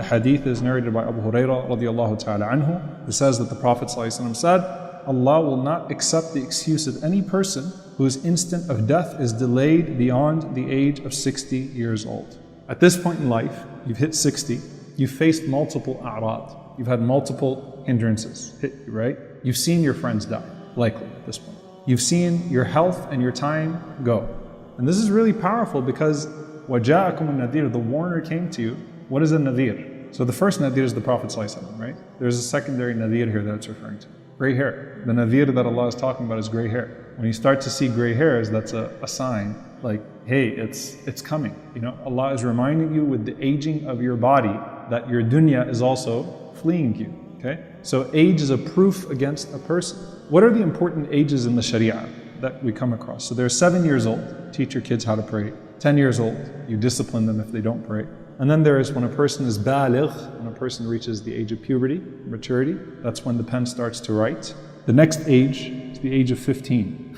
The hadith is narrated by Abu Hurairah radiallahu ta'ala anhu, who says that the Prophet ﷺ said, Allah will not accept the excuse of any person whose instant of death is delayed beyond the age of 60 years old. At this point in life, you've hit 60, you've faced multiple a'rad, you've had multiple hindrances hit you, right? You've seen your friends die, likely at this point. You've seen your health and your time go. And this is really powerful because وَجَاءَكُمُ النَّذِيرُ, the warner came to you. What is a nadhir? So the first nadhir is the Prophet ﷺ, right? There's a secondary nadhir here that it's referring to. Gray hair. The nadhir that Allah is talking about is gray hair. When you start to see gray hairs, that's a sign like, hey, it's coming. You know, Allah is reminding you with the aging of your body that your dunya is also fleeing you. Okay? So age is a proof against a person. What are the important ages in the Sharia that we come across? So they're 7 years old, teach your kids how to pray. 10 years old, you discipline them if they don't pray. And then there is when a person is baligh, when a person reaches the age of puberty, maturity, that's when the pen starts to write. The next age is the age of 15.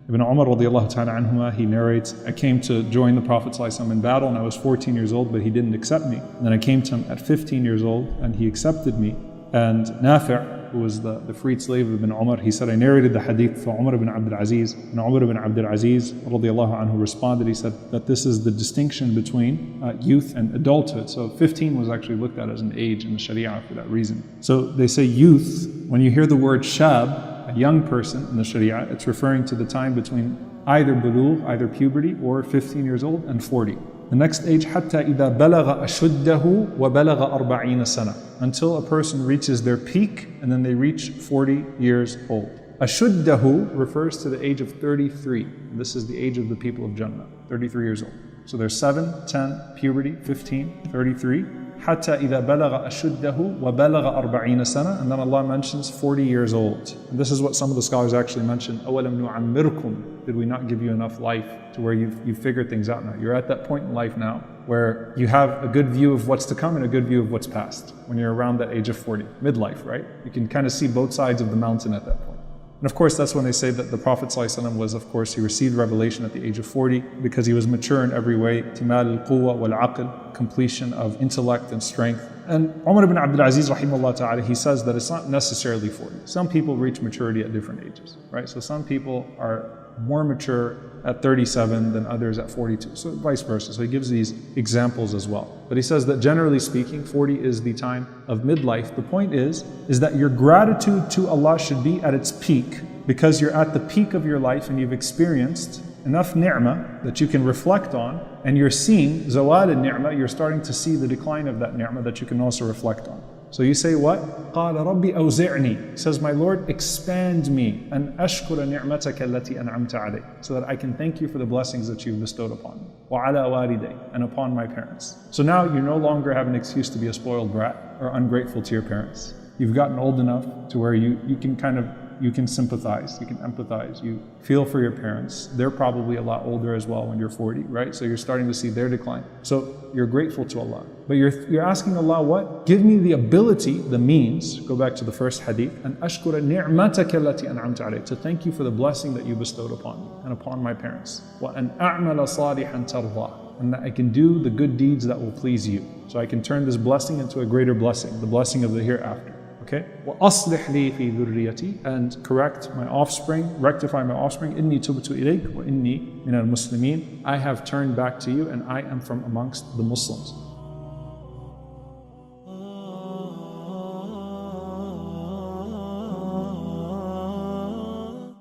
Ibn Umar radiallahu ta'ala anhuma, he narrates, I came to join the Prophet ﷺ in battle and I was 14 years old, but he didn't accept me. And then I came to him at 15 years old and he accepted me. And Nafi', who was the freed slave of Ibn Umar, he said, I narrated the hadith for Umar ibn Abdul Aziz. And Umar ibn Abdul Aziz radiallahu anhu responded, he said that this is the distinction between youth and adulthood. So 15 was actually looked at as an age in the Sharia for that reason. So they say youth, when you hear the word shab, a young person in the Sharia, it's referring to the time between either bulugh, either puberty, or 15 years old and 40. The next age, حتى إذا بلغ أشده وبلغ 40 سنة, until a person reaches their peak and then they reach 40 years old. Ashuddahu refers to the age of 33. This is the age of the people of Jannah, 33 years old. So there's 7, 10, puberty, 15, 33. حتى إذا بلغ أشده وبلغ 40 سنة, and then Allah mentions 40 years old. And this is what some of the scholars actually mention. أَوَلَمْ نُعَمِّرْكُمْ, did we not give you enough life to where you've figured things out now? You're at that point in life now where you have a good view of what's to come and a good view of what's past. When you're around that age of 40, midlife, right? You can kind of see both sides of the mountain at that point. And of course, that's when they say that the Prophet ﷺ was, of course, he received revelation at the age of 40 because he was mature in every way. Timal al-quwa wal-aql, completion of intellect and strength. And Umar ibn Abdul Aziz, rahimahullah ta'ala, he says that it's not necessarily 40. Some people reach maturity at different ages, right? So some people are more mature at 37 than others at 42, so vice versa. So he gives these examples as well. But he says that generally speaking, 40 is the time of midlife. The point is that your gratitude to Allah should be at its peak, because you're at the peak of your life and you've experienced enough ni'mah that you can reflect on, and you're seeing zawal al-ni'mah, you're starting to see the decline of that ni'mah that you can also reflect on. So you say what? قَالَ رَبِّ أَوْزِعْنِي, says, my Lord, expand me, أَنْ أَشْكُرَ نِعْمَتَكَ الَّتِي أَنْعَمْتَ عَلَيْهِ, so that I can thank you for the blessings that you've bestowed upon me. وَعَلَى وَالِدَيْ, and upon my parents. So now you no longer have an excuse to be a spoiled brat or ungrateful to your parents. You've gotten old enough to where you can sympathize, you can empathize, you feel for your parents. They're probably a lot older as well when you're 40, right? So you're starting to see their decline. So you're grateful to Allah. But you're asking Allah what? Give me the ability, the means, go back to the first hadith, and ashkura ni'mataka allati an'amta alayhi, to thank you for the blessing that you bestowed upon me and upon my parents. Wa an a'mala salihan tarda, and that I can do the good deeds that will please you. So I can turn this blessing into a greater blessing, the blessing of the hereafter. Okay? وَأَصْلِحْ لِي فِي ذُرِّيَّتِي, and correct my offspring, rectify my offspring. إِنِّي تُبْتُ إِلَيْكَ وَإِنِّي مِنَ الْمُسْلِمِينَ, I have turned back to you and I am from amongst the Muslims.